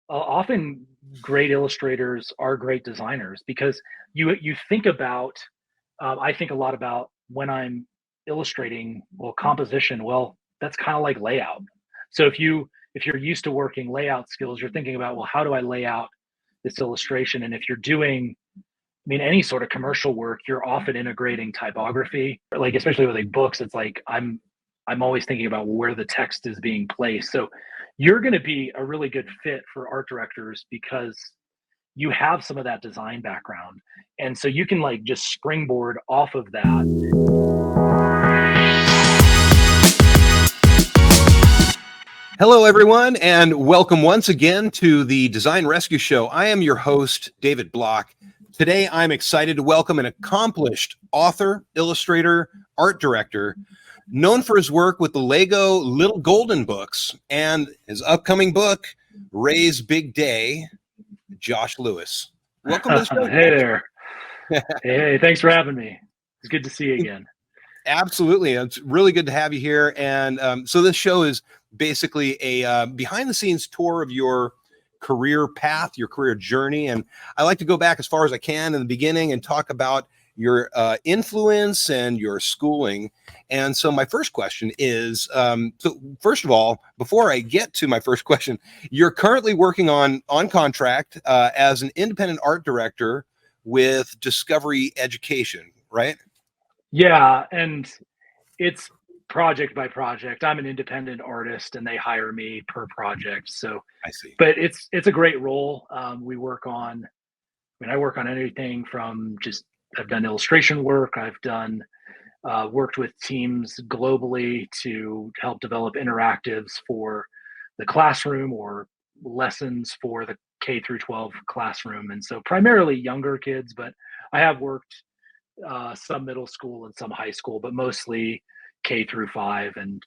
often great illustrators are great designers because you think about I think a lot about when I'm illustrating, well, composition, well, that's kind of like layout. So if you're used to working layout skills, you're thinking about, well, how do I lay out this illustration? And if you're doing, I mean, any sort of commercial work, you're often integrating typography. Like especially with like books, it's like I'm always thinking about where the text is being placed. So you're going to be a really good fit for art directors because you have some of that design background. And so you can like just springboard off of that. Hello, everyone, and welcome once again to the Design Rescue Show. I am your host, David Block. Today, I'm excited to welcome an accomplished author, illustrator, art director, known for his work with the Lego Little Golden books and his upcoming book, Ray's Big Day, Josh Lewis. Welcome to the show. Hey there. Hey, thanks for having me. It's good to see you again. Absolutely. It's really good to have you here. And so this show is basically a behind-the-scenes tour of your career path, your career journey. And I like to go back as far as I can in the beginning and talk about your influence and your schooling. And so my first question is, so first of all, before I get to my first question, you're currently working on contract as an independent art director with Discovery Education, right? Yeah, and it's project by project. I'm an independent artist and they hire me per project. So, I see. but it's a great role. We work on, I mean, I work on anything from just, I've done illustration work. I've done, worked with teams globally to help develop interactives for the classroom or lessons for the K through 12 classroom. And so primarily younger kids, but I have worked some middle school and some high school, but mostly K through 5. And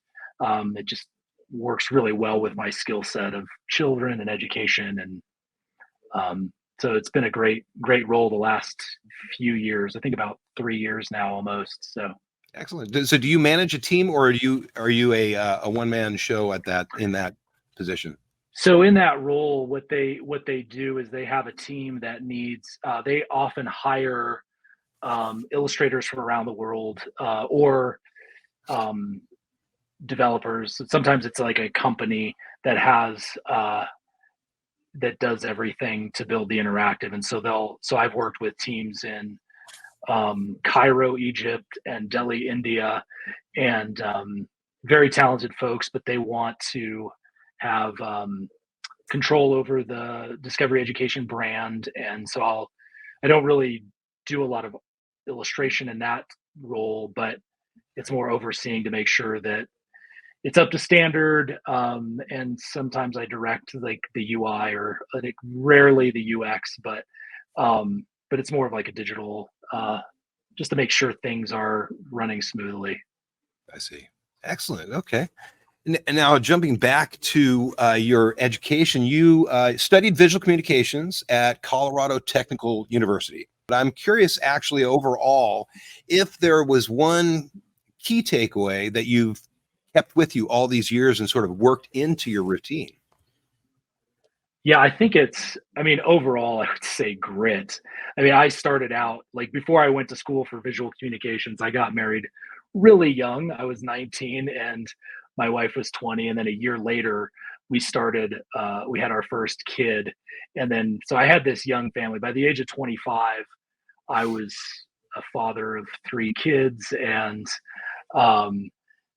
it just works really well with my skill set of children and education. And so it's been a great role the last few years. I think about 3 years now almost. So Excellent. So do you manage a team, or are you a one-man show in that position? so in that role, what they do is they have a team that needs. They often hire illustrators from around the world or um, developers. Sometimes it's like a company that has that does everything to build the interactive, and so I've worked with teams in Cairo, Egypt, and Delhi, India, and very talented folks, but they want to have control over the Discovery Education brand, and so I don't really do a lot of illustration in that role, but it's more overseeing to make sure that it's up to standard. And sometimes I direct like the UI or like rarely the UX, but it's more of like a digital, just to make sure things are running smoothly. I see. Excellent. Okay. And now jumping back to your education, you studied visual communications at Colorado Technical University. But I'm curious, actually, overall, if there was one key takeaway that you've kept with you all these years and sort of worked into your routine. Yeah, I think I mean, overall, I would say grit. I mean, I started out like before I went to school for visual communications, I got married really young. I was 19 and my wife was 20. And then a year later, we had our first kid. And then, so I had this young family. By the age of 25, I was a father of 3 kids. And um,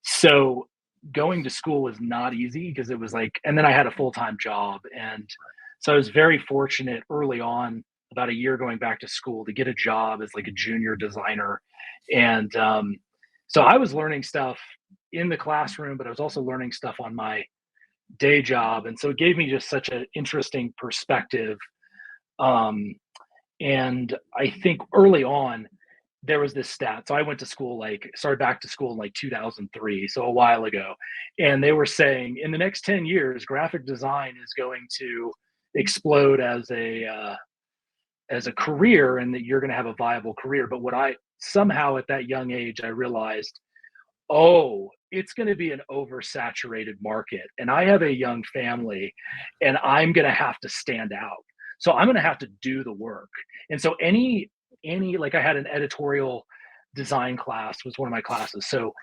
so going to school was not easy because it was like, and then I had a full-time job. And so I was very fortunate early on, about a year going back to school, to get a job as like a junior designer. And so I was learning stuff in the classroom, but I was also learning stuff on my day job. And so it gave me just such an interesting perspective. Um, and I think early on, there was this stat. So I went to school, like started back to school in like 2003, so a while ago. And they were saying in the next 10 years, graphic design is going to explode as a career and that you're going to have a viable career. But what I somehow at that young age, I realized, oh, it's going to be an oversaturated market, and I have a young family, and I'm going to have to stand out. So I'm going to have to do the work. And so any like I had an editorial design class was one of my classes. So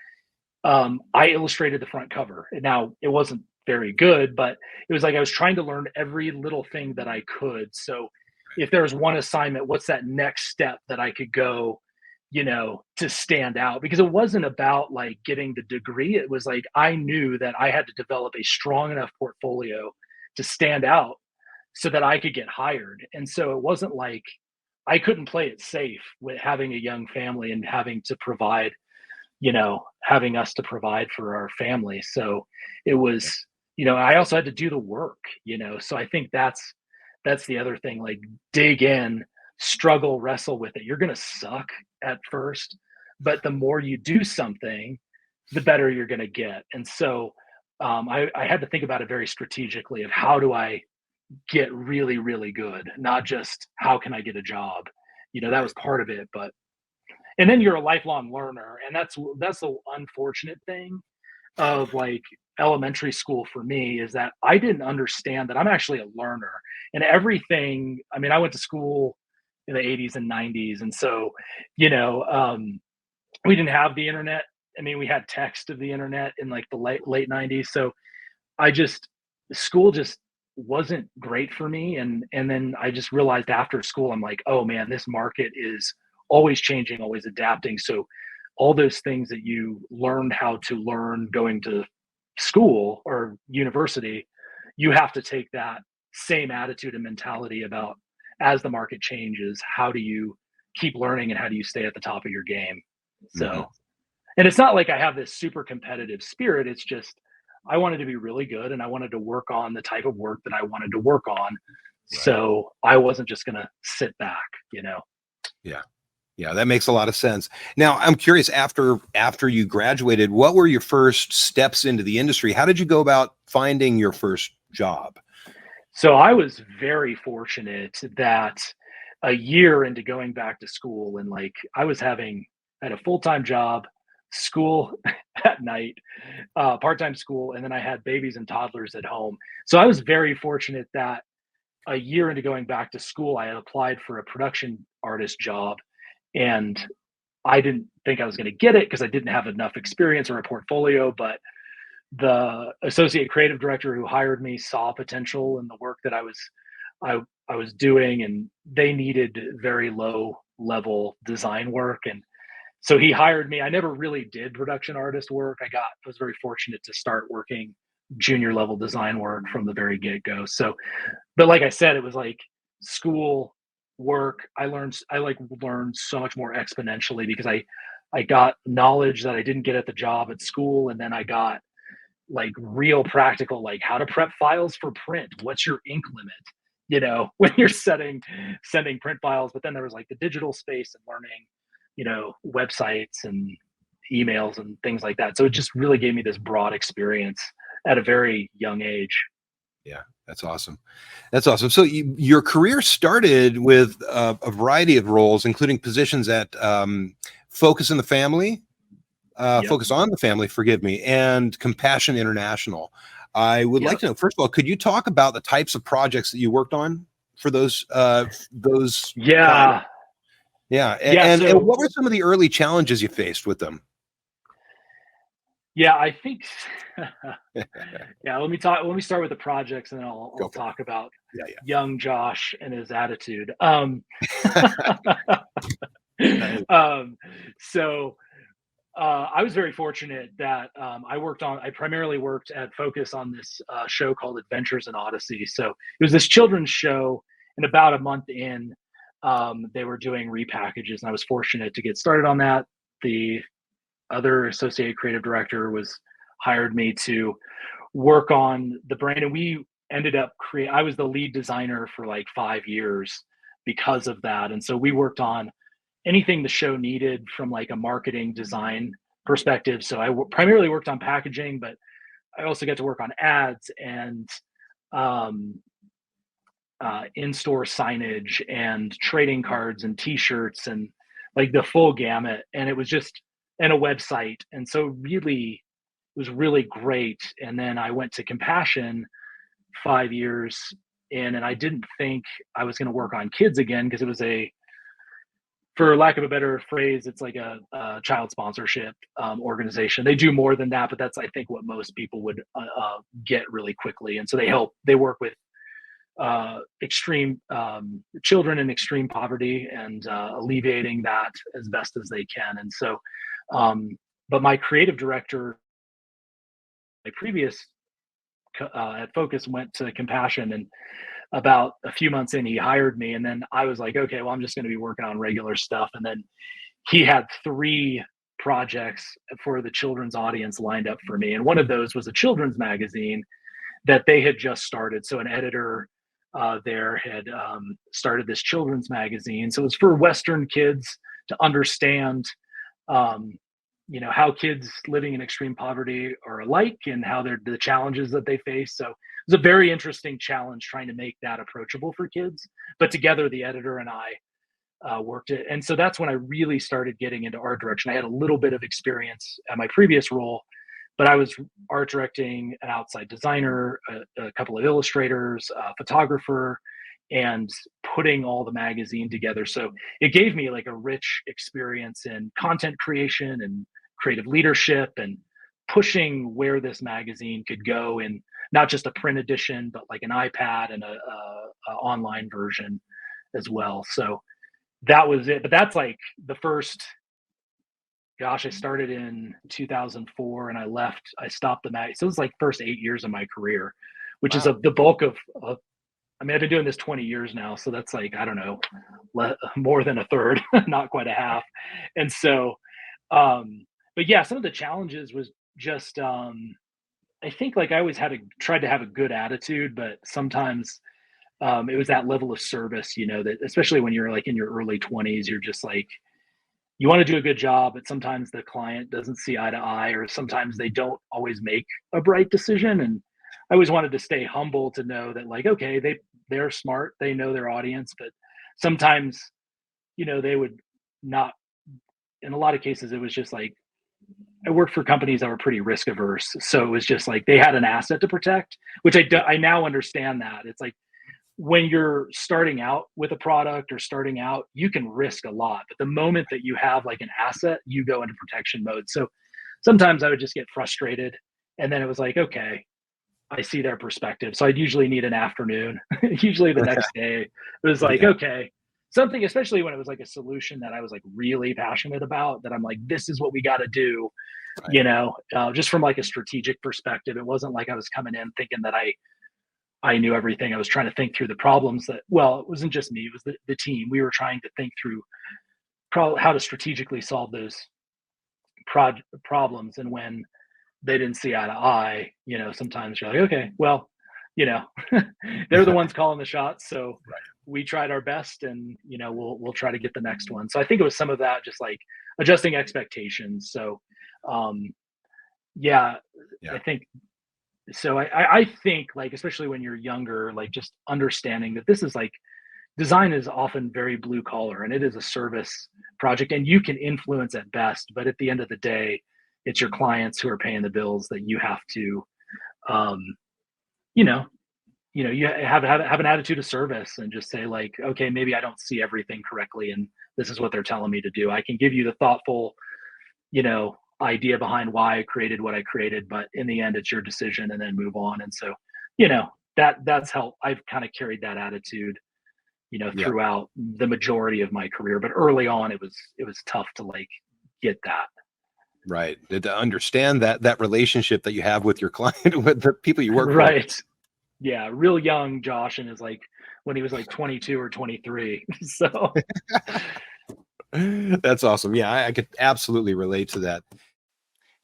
I illustrated the front cover. And now it wasn't very good, but it was like I was trying to learn every little thing that I could. So if there was one assignment, what's that next step that I could go, to stand out? Because it wasn't about like getting the degree. It was like I knew that I had to develop a strong enough portfolio to stand out so that I could get hired. And so it wasn't like I couldn't play it safe with having a young family and having to provide, having us to provide for our family. So it was, I also had to do the work, So I think that's the other thing, like dig in, struggle, wrestle with it. You're going to suck at first, but the more you do something, the better you're going to get. And so I had to think about it very strategically of how do I get really, really good, not just how can I get a job. That was Right. part of it, but and then you're a lifelong learner, and that's the unfortunate thing of like elementary school for me is that I didn't understand that I'm actually a learner and everything. I mean, I went to school in the 80s and 90s, and so you know, we didn't have the internet. I mean, we had text of the internet in like the late 90s, so I just school just wasn't great for me, and then I just realized after school, I'm like, "Oh, man, this market is always changing, always adapting." So all those things that you learned how to learn going to school or university, you have to take that same attitude and mentality about as the market changes, how do you keep learning and how do you stay at the top of your game? Mhm. So and it's not like I have this super competitive spirit. It's just I wanted to be really good and I wanted to work on the type of work that I wanted to work on. Right. So I wasn't just going to sit back. Yeah. Yeah, that makes a lot of sense. Now, I'm curious, after you graduated, what were your first steps into the industry? How did you go about finding your first job? So I was very fortunate that a year into going back to school and like I had a full-time job, school at night, part-time school, and then I had babies and toddlers at home. So I was very fortunate that a year into going back to school, I had applied for a production artist job, and I didn't think I was going to get it because I didn't have enough experience or a portfolio. But the associate creative director who hired me saw potential in the work that I was doing, and they needed very low level design work, and so he hired me. I never really did production artist work. I was very fortunate to start working junior level design work from the very get go. So but like I said, it was like school, work. I learned so much more exponentially because I got knowledge that I didn't get at the job at school, and then I got like real practical, like how to prep files for print. What's your ink limit? When you're sending print files. But then there was like the digital space and learning, websites and emails and things like that. So it just really gave me this broad experience at a very young age. Yeah, that's awesome. That's awesome. So your career started with a variety of roles, including positions at Yep. Focus on the Family, forgive me, and Compassion International. I would like Yep. to know, first of all, could you talk about the types of projects that you worked on for those clients? Yeah. Yeah, Yeah. and So what were some of the early challenges you faced with them? yeah, I think yeah, let me start with the projects and then I'll Go for it. talk about Yeah, young Josh and his attitude. yeah. Nice. Um, so I was very fortunate that I primarily worked at Focus on this show called Adventures in Odyssey. So it was this children's show, and about a month in, they were doing repackages, and I was fortunate to get started on that. The other associate creative director was hired me to work on the brand, and we ended up create. I was the lead designer for like 5 years because of that, and so we worked on anything the show needed from like a marketing design perspective. So primarily worked on packaging, but I also got to work on ads and um, in-store signage and trading cards and T-shirts and like the full gamut. And it was just and a website. And so really, was really great. And then I went to Compassion 5 years in, and I didn't think I was going to work on kids again because it was for lack of a better phrase, it's like a child sponsorship organization. They do more than that, but that's I think what most people would get really quickly. And so they work with extreme children in extreme poverty and alleviating that as best as they can. And so, but my creative director, my previous at Focus, went to Compassion, and about a few months in, he hired me, and then I was like, okay, well, I'm just going to be working on regular stuff. And then he had 3 projects for the children's audience lined up for me, and one of those was a children's magazine that they had just started. So an editor there had started this children's magazine. So it was for Western kids to understand, um, how kids living in extreme poverty are alike and how they're the challenges that they face. So it was a very interesting challenge trying to make that approachable for kids. But together, the editor and I worked it. And so that's when I really started getting into art direction. I had a little bit of experience at my previous role, but I was art directing an outside designer, a couple of illustrators, a photographer, and putting all the magazine together. So it gave me like a rich experience in content creation and creative leadership and pushing where this magazine could go in not just a print edition, but like an iPad and a online version as well. So that was it. But that's like the first, gosh, I started in 2004 and I stopped the mag. So it was like first 8 years of my career, which is Wow. the bulk of, I mean, I've been doing this 20 years now. So that's like, I don't know, more than a third, not quite a half. And so, but yeah, some of the challenges was just, I think like I always tried to have a good attitude, but sometimes it was that level of service, that especially when you're like in your early 20s, you're just like, you want to do a good job, but sometimes the client doesn't see eye to eye, or sometimes they don't always make a bright decision. And I always wanted to stay humble to know that, like, okay, they're smart, they know their audience, but sometimes, they would not. In a lot of cases, it was just like I worked for companies that were pretty risk averse, so it was just like they had an asset to protect, which I now understand that it's like when you're starting out with a product or starting out, you can risk a lot. But the moment that you have like an asset, you go into protection mode. So sometimes I would just get frustrated. And then it was like, okay, I see their perspective. So I'd usually need an afternoon, usually the next day. It was like, Yeah. okay, something, especially when it was like a solution that I was like really passionate about, that I'm like, this is what we got to do, Right. just from like a strategic perspective. It wasn't like I was coming in thinking that I knew everything. I was trying to think through the problems that, well, it wasn't just me, it was the team. We were trying to think through how to strategically solve those problems. And when they didn't see eye to eye, sometimes you're like, okay, well, you know, they're the ones calling the shots. So Right. we tried our best, and, we'll try to get the next one. So I think it was some of that, just like adjusting expectations. So, um, yeah, I Yeah. think so. I think, like, especially when you're younger, like just understanding that this is like design is often very blue collar, and it is a service project, and you can influence at best, but at the end of the day, it's your clients who are paying the bills that you have to, um, you know, you have an attitude of service and just say like, okay, maybe I don't see everything correctly, and this is what they're telling me to do. I can give you the thoughtful, idea behind why I created what I created, but in the end, it's your decision, and then move on. And so, that's helped. I've kind of carried that attitude, Yeah. throughout the majority of my career. But early on, it was tough to like get that. Right. To understand that relationship that you have with your client, with the people you work for. Right. Yeah. Real young Josh, and is like when he was like 22 or 23. So That's awesome. Yeah, I could absolutely relate to that.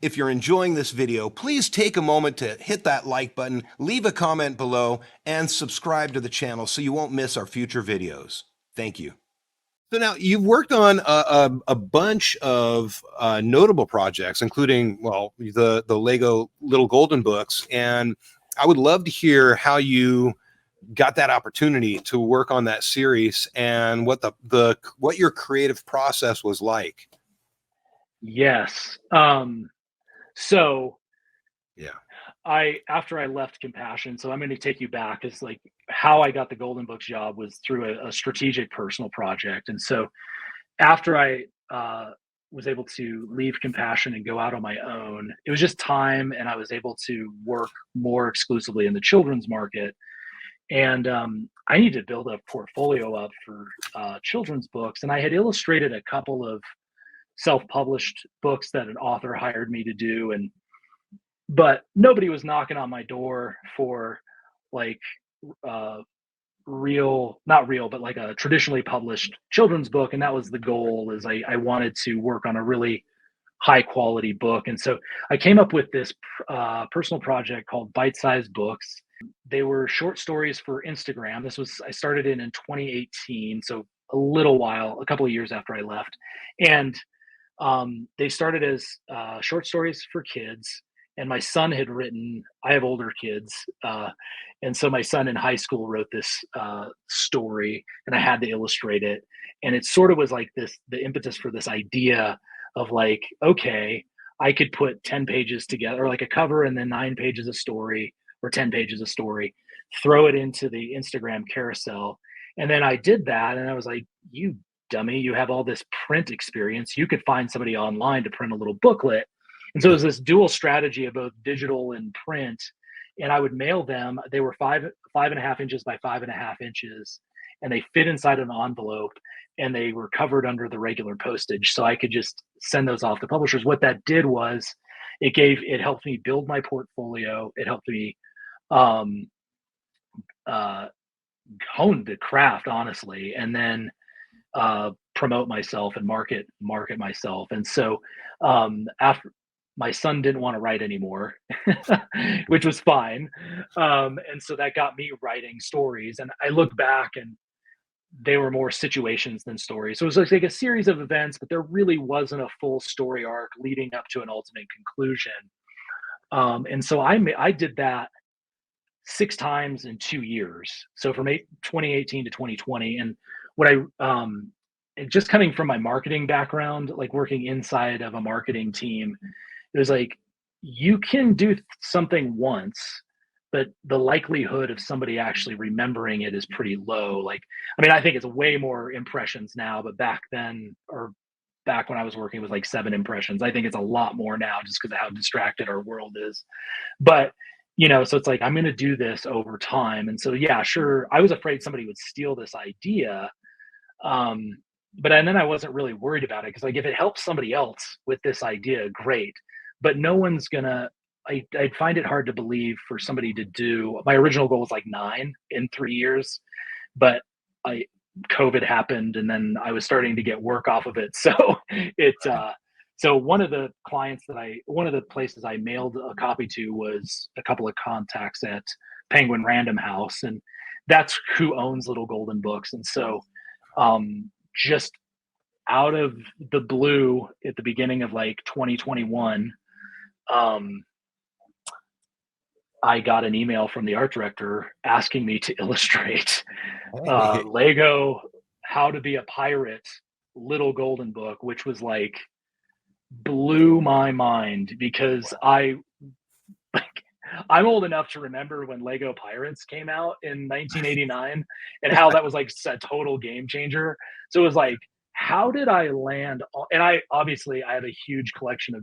If you're enjoying this video, please take a moment to hit that like button, leave a comment below, and subscribe to the channel so you won't miss our future videos. Thank you. So now you've worked on a bunch of notable projects, including, well, the Lego Little Golden Books, and I would love to hear how you got that opportunity to work on that series and what what your creative process was like. yes. So Yeah. After I left Compassion, so I'm going to take you back, is like how I got the Golden Books job was through a strategic personal project. And so after I was able to leave Compassion and go out on my own, it was just time, and I was able to work more exclusively in the children's market. And I needed to build a portfolio up for children's books, and I had illustrated a couple of self-published books that an author hired me to do, and but nobody was knocking on my door for like uh, real, not real, but like a traditionally published children's book. And that was the goal, is I wanted to work on a really high quality book. And so I came up with this personal project called Bite Size Books. They were short stories for Instagram. I started in 2018. So a couple of years after I left. And they started as short stories for kids. And my son had written, I have older kids. And so my son in high school wrote this story, and I had to illustrate it. And it sort of was like the impetus for this idea of like, okay, I could put 10 pages together, or like a cover and then 9 pages of story, or 10 pages of story, throw it into the Instagram carousel. And then I did that, and I was like, you dummy, you have all this print experience. You could find somebody online to print a little booklet. And so it was this dual strategy of both digital and print. And I would mail them. They were 5.5 inches by 5.5 inches, and they fit inside an envelope, and they were covered under the regular postage. So I could just send those off to publishers. What that did was it helped me build my portfolio. It helped me um, uh, hone the craft, honestly, and then promote myself and market myself. And so after my son didn't want to write anymore, which was fine. And so that got me writing stories. And I look back, and they were more situations than stories. So it was like a series of events, but there really wasn't a full story arc leading up to an ultimate conclusion. And so I did that 6 times in 2 years. So from 2018 to 2020. And what and just coming from my marketing background, like working inside of a marketing team, it was like, you can do something once, but the likelihood of somebody actually remembering it is pretty low. Like, I mean, I think it's way more impressions now, but back then, or back when I was working, it was like 7 impressions. I think it's a lot more now, just because of how distracted our world is. But so it's like, I'm going to do this over time. And so, yeah, sure, I was afraid somebody would steal this idea. Um, and then I wasn't really worried about it, because like, if it helps somebody else with this idea, great. But no one's gonna. I'd find it hard to believe for somebody to do. My original goal was like 9 in 3 years, but I COVID happened, and then I was starting to get work off of it. So it. So one of the places I mailed a copy to was a couple of contacts at Penguin Random House, and that's who owns Little Golden Books. And so just out of the blue at the beginning of like 2021, I got an email from the art director asking me to illustrate Hey. Lego How to Be a Pirate Little Golden Book, which was like, blew my mind, because I'm old enough to remember when Lego Pirates came out in 1989, and how that was like a total game changer. So it was like, how did I land and I have a huge collection of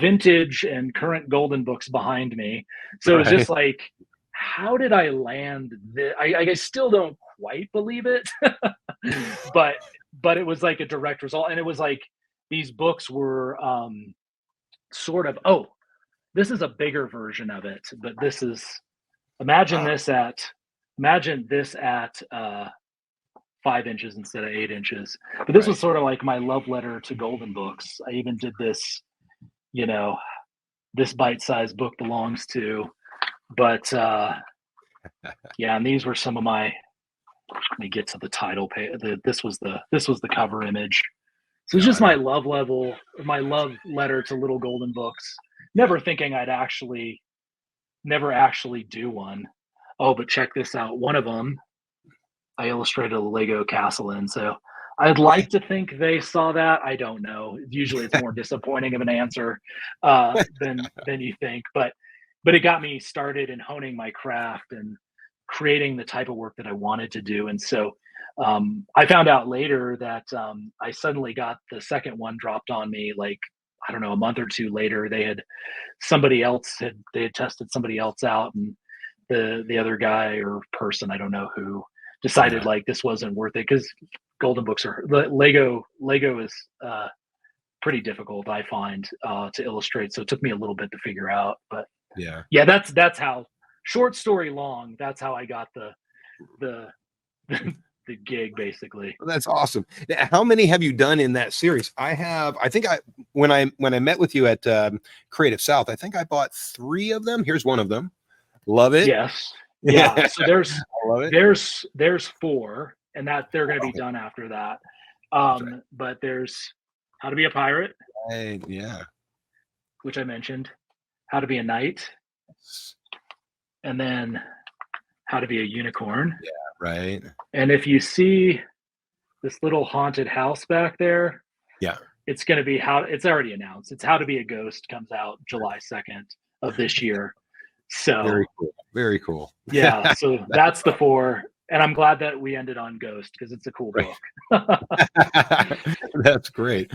vintage and current golden books behind me. So it was just Right. like, how did I land this? I still don't quite believe it, but it was like a direct result. And it was like, these books were sort of, oh, this is a bigger version of it, but this is, imagine Ah, this at imagine this at 5 inches instead of 8 inches. But this was right. sort of like my love letter to golden books. I even did this, you know, this bite-sized book belongs to. But yeah, and these were some of my. Let me get to the title page. This was the cover image. So it's just Got my it. my love letter to little golden books. Never thinking I'd never actually do one. Oh, but check this out. One of them I illustrated a Lego castle in. So I'd like to think they saw that. I don't know. Usually it's more disappointing of an answer than you think, but it got me started in honing my craft and creating the type of work that I wanted to do. And so I found out later that I suddenly got the second one dropped on me, like, I don't know, a month or two later. They had tested somebody else out, and the other guy or person, I don't know who, decided Yeah. like this wasn't worth it because golden books are Lego is pretty difficult, I find, to illustrate. So it took me a little bit to figure out. But Yeah. yeah, that's how, short story long, that's how I got the the gig basically. Well, that's awesome. Now, how many have you done in that series? I think when I met with you at Creative South, I think I bought 3 of them. Here's one of them. Love it. Yes. Yeah. I So there's love it. there's 4, and that they're going to be Okay. done after that. That's right. But there's How to Be a Pirate, Yeah. which I mentioned, How to Be a Knight, and then How to Be a Unicorn. Right. And if you see this little haunted house back there, Yeah. it's going to be it's already announced. It's How to Be a Ghost, comes out July 2nd of this year. So Very cool. Very cool. yeah, so that's the 4. And I'm glad that we ended on Ghost because it's a cool Right. book. That's great.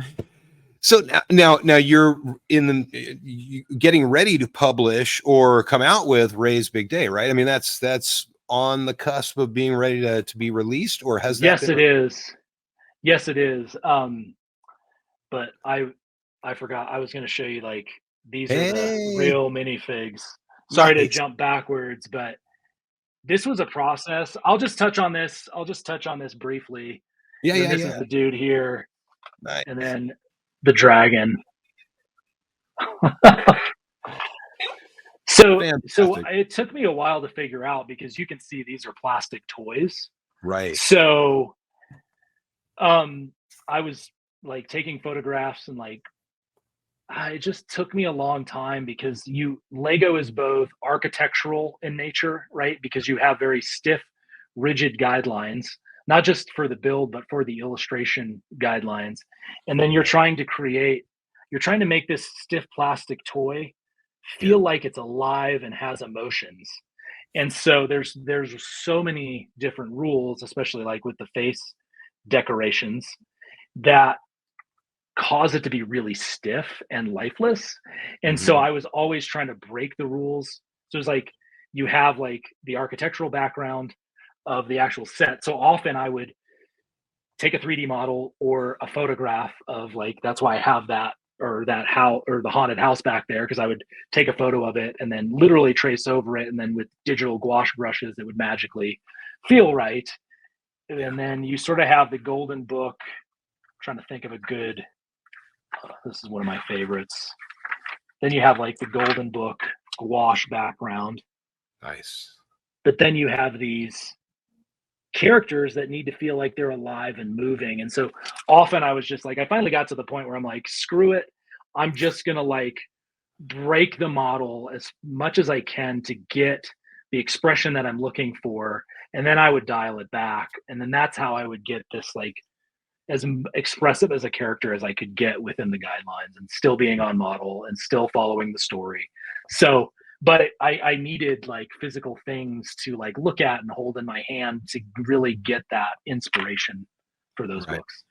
So now you're getting ready to publish or come out with Ray's Big Day, right? I mean, that's on the cusp of being ready to be released, or has that Yes, been? it is. Yes, it is. But I forgot I was going to show you, like, these are the Hey, real minifigs. Sorry to nice. jump backwards, but this was a process. I'll just touch on this. I'll just touch on this briefly. Yeah, And then yeah, this is yeah. the dude here, Nice. and then the dragon. So Fantastic. it took me a while to figure out because you can see these are plastic toys. Right. So I was like taking photographs and like it just took me a long time because you Lego is both architectural in nature, right? Because you have very stiff, rigid guidelines, not just for the build, but for the illustration guidelines. And then you're trying to make this stiff plastic toy Yeah. feel like it's alive and has emotions. And so there's so many different rules, especially like with the face decorations, that cause it to be really stiff and lifeless. And so Hmm. I was always trying to break the rules. So it's like you have like the architectural background of the actual set. So often I would take a 3D model or a photograph of, like, that's why I have that, or that how or the haunted house back there, because I would take a photo of it and then literally trace over it, and then with digital gouache brushes it would magically feel right. Yeah. And then you sort of have the golden book. I'm trying to think of a good, this is one of my favorites. Then you have like the golden book gouache background, Nice. but then you have these characters that need to feel like they're alive and moving. And so often I was just like, I finally got to the point where I'm like, screw it. I'm just going to like break the model as much as I can to get the expression that I'm looking for. And then I would dial it back. And then that's how I would get this, like, as expressive as a character as I could get within the guidelines and still being on model and still following the story. So, but I needed like physical things to like look at and hold in my hand to really get that inspiration for those Right. books.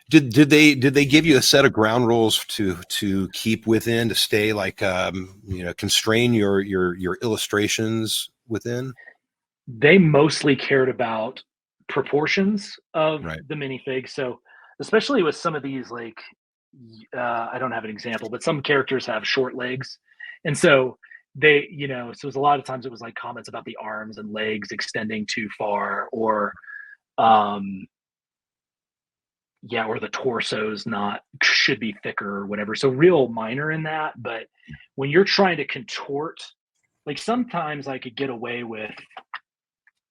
Did they give you a set of ground rules to keep within, to stay like constrain your illustrations within? They mostly cared about proportions of Right. the minifig. So, especially with some of these, like, I don't have an example, but some characters have short legs. And so so it was a lot of times it was like comments about the arms and legs extending too far, or, um, yeah, or the torso's not, should be thicker or whatever. So, real minor in that. But when you're trying to contort, like, sometimes I could get away with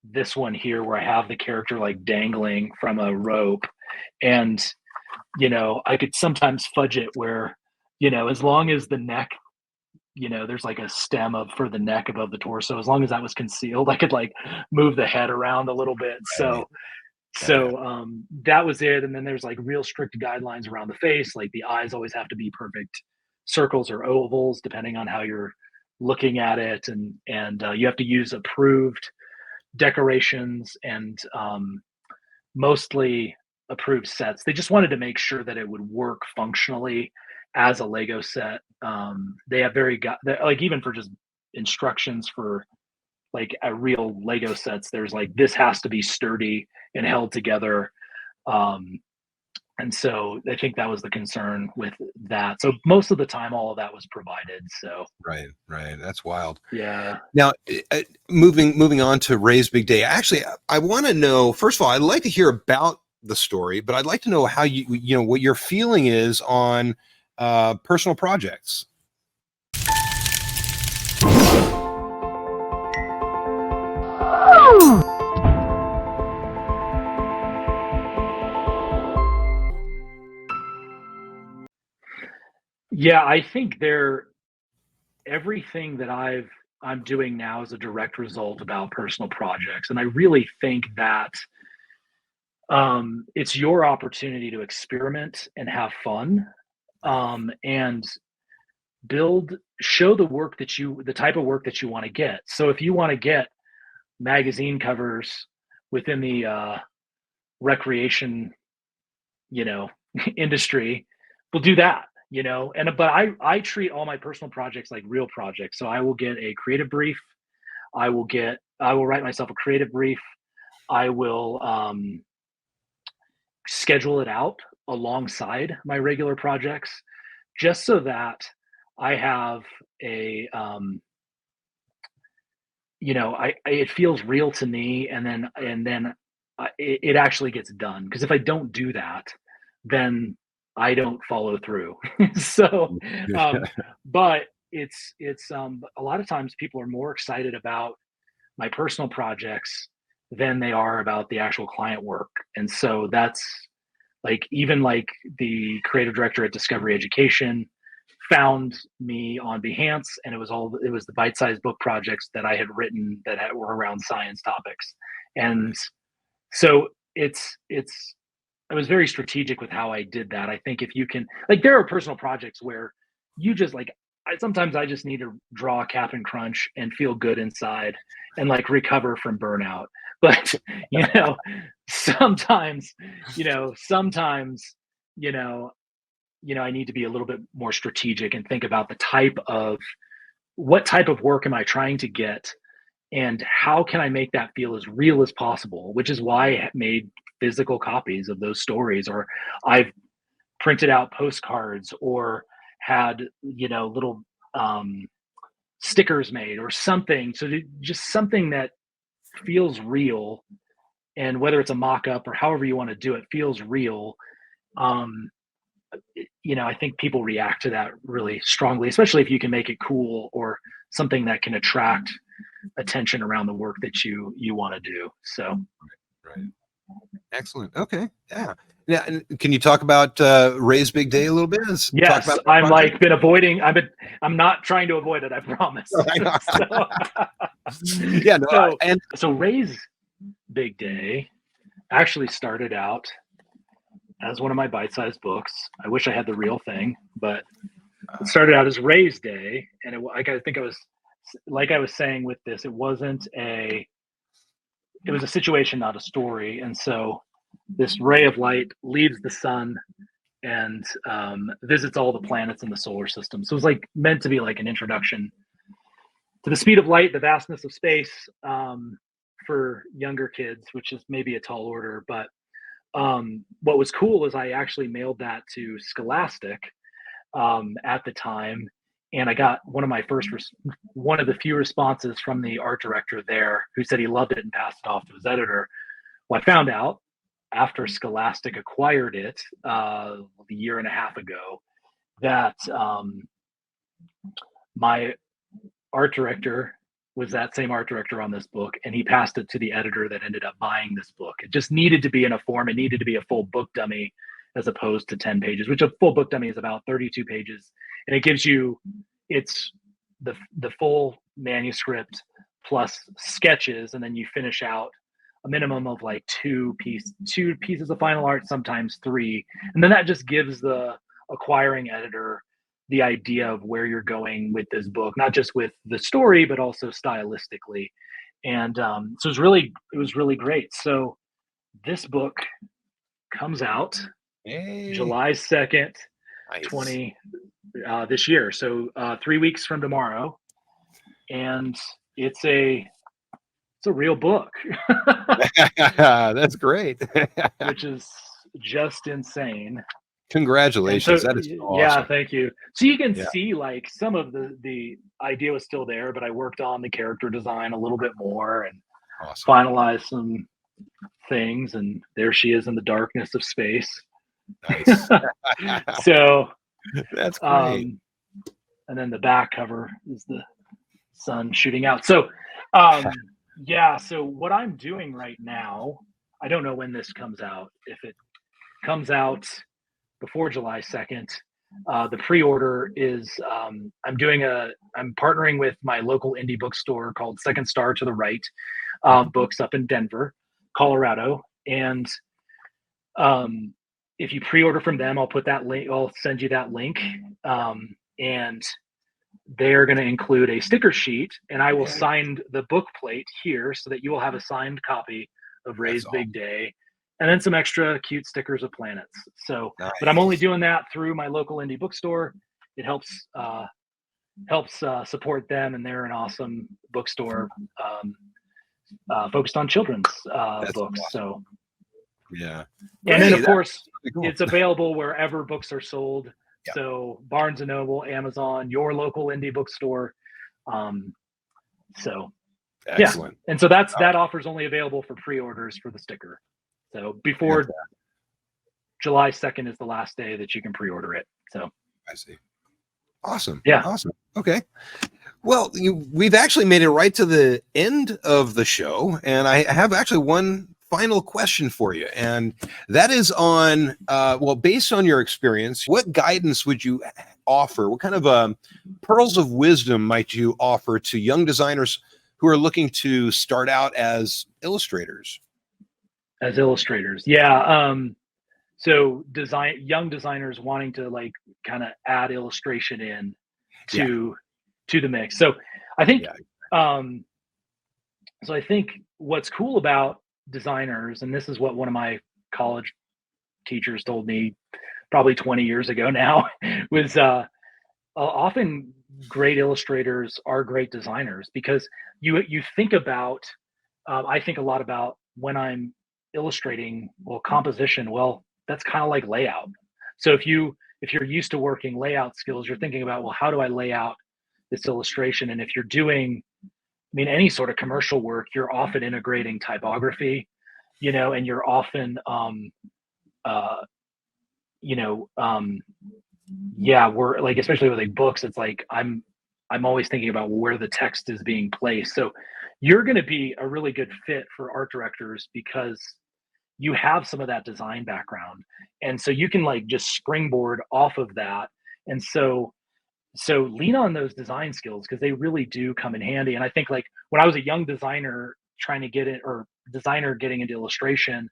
this one here where I have the character like dangling from a rope, and I could sometimes fudge it where, as long as the neck, there's like a stem of for the neck above the torso, as long as that was concealed, I could like move the head around a little bit. Right. So Yeah. So that was it. And then there's like real strict guidelines around the face, like the eyes always have to be perfect circles or ovals, depending on how you're looking at it, and you have to use approved decorations and mostly approved sets. They just wanted to make sure that it would work functionally as a Lego set. They have like even for just instructions for like a real Lego sets, there's like this has to be sturdy and held together. Um, and so I think that was the concern with that. So most of the time, all of that was provided. So Right, right. That's wild. yeah, Now, moving on to Ray's Big Day. Actually, I want to know. First of all, I'd like to hear about the story, but I'd like to know how you know what your feeling is on personal projects. yeah, I think they're everything that I'm doing now is a direct result about personal projects, and I really think that it's your opportunity to experiment and have fun, Right. and build show the type of work that you want to get. So if you want to get magazine covers within the recreation, you know, industry, we'll do that, you know. And but I treat all my personal projects like real projects. So I will get a creative brief. I will write myself a creative brief. I will schedule it out alongside my regular projects, just so that I have a it feels real to me, and then it actually gets done. Because if I don't do that, then I don't follow through. So, um, but it's a lot of times people are more excited about my personal projects than they are about the actual client work, and so that's like even like the creative director at Discovery Education found me on Behance, and it was the bite-sized book projects that I had written were around science topics, and so it's I was very strategic with how I did that. I think if you can, like, there are personal projects where you just like, sometimes I just need to draw a cap and crunch and feel good inside and like recover from burnout. But you know, sometimes, sometimes, you know, I need to be a little bit more strategic and think about the type of what type of work am I trying to get, and how can I make that feel as real as possible, which is why I made physical copies of those stories, or I've printed out postcards, or had, little um, stickers made or something. So just something that feels real, and whether it's a mock-up or however you want to do it, feels real. Um, I think people react to that really strongly, especially if you can make it cool or something that can attract attention around the work that you want to do. So Right. Excellent. Okay. Yeah. Yeah. And can you talk about Ray's Big Day a little bit? Talk yes, about that project. I'm not trying to avoid it, I promise. I know. so Yeah. No. so And so Ray's Big Day actually started out as one of my bite-sized books. I wish I had the real thing, but it started out as Ray's Day, and like I was saying with this, it was a situation, not a story. And so this ray of light leaves the sun and visits all the planets in the solar system. So it was like meant to be like an introduction to the speed of light, the vastness of space, for younger kids, which is maybe a tall order. But what was cool is I actually mailed that to Scholastic at the time, and I got one of the few responses from the art director there, who said he loved it and passed it off to his editor. Well, I found out after Scholastic acquired it a year and a half ago that my art director was that same art director on this book, and he passed it to the editor that ended up buying this book. It just needed to be in a form. It needed to be a full book dummy as opposed to 10 pages, which a full book dummy is about 32 pages. And it gives you, it's the full manuscript plus sketches, and then you finish out a minimum of like two pieces of final art, sometimes three. And then that just gives the acquiring editor the idea of where you're going with this book, not just with the story, but also stylistically. And so it was really great. So this book comes out Hey, July 2nd, nice. 20 this year. So 3 weeks from tomorrow, and it's a it's a real book, That's great. which is just insane. And Congratulations. so, That is yeah, awesome. thank you. So you can Yeah, see like some of the idea was still there, but I worked on the character design a little bit more and awesome. finalized some things. And there she is in the darkness of space. Nice. So, That's great. um, and then the back cover is the sun shooting out. So, um, yeah. So what I'm doing right now, I don't know when this comes out. If it comes out before July 2nd, the pre-order is I'm partnering with my local indie bookstore called Second Star to the Right Books up in Denver, Colorado, and if you pre-order from them, I'll put that link. I'll send you that link, and they're going to include a sticker sheet, and I will Yeah, sign the book plate here so that you will have a signed copy of that's Ray's all. Big Day, and then some extra cute stickers of planets. So, but I'm only Nice. doing that through my local indie bookstore. It helps support them, and they're an awesome bookstore um, focused on children's That's books. awesome. So, Yeah. and then Great. of That's course really cool. it's available wherever books are sold. Yeah. So Barnes and Noble, Amazon, your local indie bookstore. Um, so yeah, Excellent. and so that offer's only available for pre-orders for the sticker. So before Fantastic. July 2nd is the last day that you can pre-order it. So I see. Awesome. yeah, Awesome. Okay. Well, we've actually made it right to the end of the show, and I have actually one final question for you, and that is on, well, based on your experience, what guidance would you offer? What kind of pearls of wisdom might you offer to young designers who are looking to start out as illustrators? as illustrators, yeah. So young designers wanting to like kind of add illustration in Yeah, to to the mix. So I think yeah, um, I think what's cool about designers, and this is what one of my college teachers told me probably 20 years ago now, was often great illustrators are great designers because you think about I think a lot about when I'm illustrating, well, composition, well, that's kind of like layout. So if you're used to working layout skills, you're thinking about, well, how do I lay out this illustration? And if you're doing, I mean, any sort of commercial work, you're often integrating typography, and you're often uh you know um yeah, we're like, especially with like books, it's like I'm always thinking about where the text is being placed. So you're going to be a really good fit for art directors because you have some of that design background, and so you can like just springboard off of that. And so lean on those design skills because they really do come in handy. And I think like when I was a young designer trying to get it, or designer getting into illustration,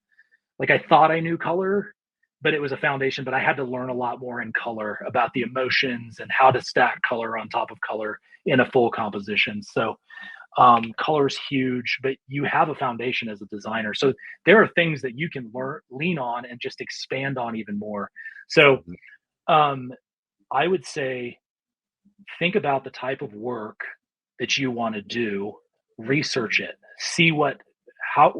like I thought I knew color, but it was a foundation, but I had to learn a lot more in color about the emotions and how to stack color on top of color in a full composition. So color is huge, but you have a foundation as a designer. So there are things that you can lean on and just expand on even more. So mhm, um, I would say think about the type of work that you want to do, research it, see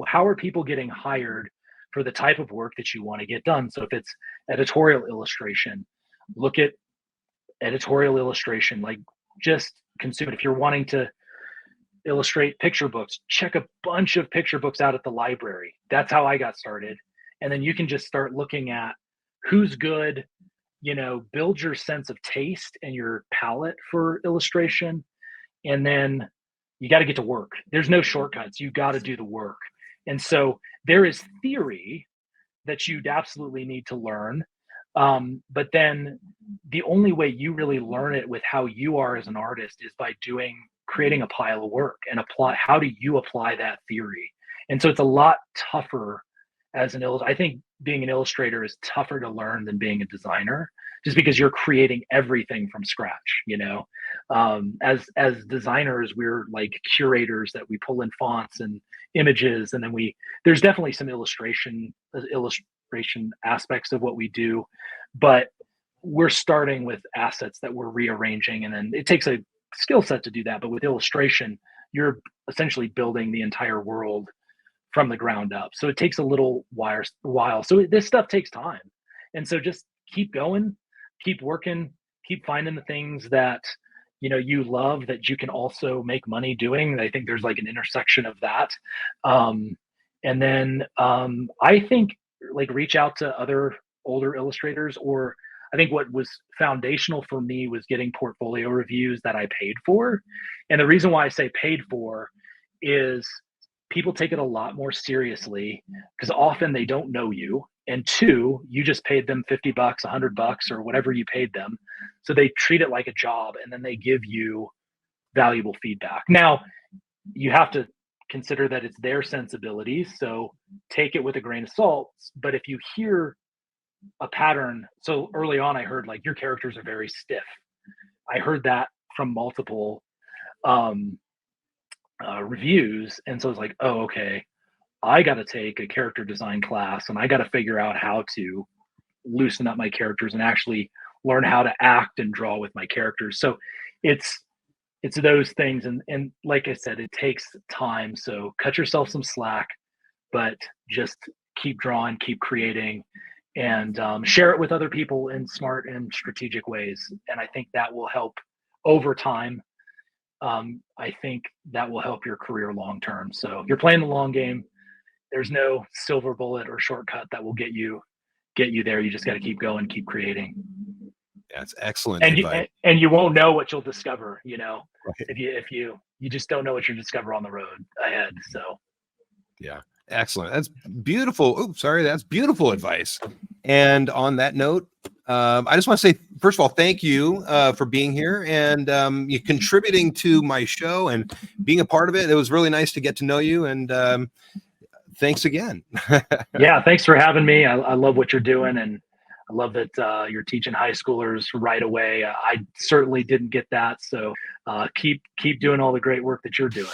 how are people getting hired for the type of work that you want to get done. So if it's editorial illustration, look at editorial illustration, like just consume it. If you're wanting to illustrate picture books, check a bunch of picture books out at the library. That's how I got started. And then you can just start looking at who's good, build your sense of taste and your palette for illustration. And then you got to get to work. There's no shortcuts. You got to do the work. And so there is theory that you'd absolutely need to learn. But then the only way you really learn it with how you are as an artist is by creating a pile of work and apply. How do you apply that theory? And so it's a lot tougher as an I think being an illustrator is tougher to learn than being a designer, just because you're creating everything from scratch. As designers, we're like curators that we pull in fonts and images, and then there's definitely some illustration aspects of what we do, but we're starting with assets that we're rearranging, and then it takes a skill set to do that. But with illustration, you're essentially building the entire world from the ground up. So it takes a little while. So this stuff takes time. And so just keep going, keep working, keep finding the things that you love that you can also make money doing. I think there's like an intersection of that. And then I think like reach out to other older illustrators, or I think what was foundational for me was getting portfolio reviews that I paid for. And the reason why I say paid for is people take it a lot more seriously because often they don't know you. And two, you just paid them $50, $100, or whatever you paid them. So they treat it like a job, and then they give you valuable feedback. Now, you have to consider that it's their sensibilities. So take it with a grain of salt. But if you hear a pattern, so early on, I heard like your characters are very stiff. I heard that from multiple reviews. And so it's like, oh, okay, I got to take a character design class and I got to figure out how to loosen up my characters and actually learn how to act and draw with my characters. So it's those things. And like I said, it takes time. So cut yourself some slack, but just keep drawing, keep creating, and share it with other people in smart and strategic ways. And I think that will help over time. I think that will help your career long term. So if you're playing the long game, there's no silver bullet or shortcut that will get you there. You just got to keep going, keep creating. That's excellent and advice. And you won't know what you'll discover, Right. if you just don't know what you discover on the road ahead. So yeah, excellent. That's beautiful. Oh, sorry, that's beautiful advice. And on that note, I just want to say, first of all, thank you for being here and you contributing to my show and being a part of it. It was really nice to get to know you, and thanks again. Yeah, thanks for having me. I love what you're doing, and I love that you're teaching high schoolers right away. I certainly didn't get that, so keep doing all the great work that you're doing.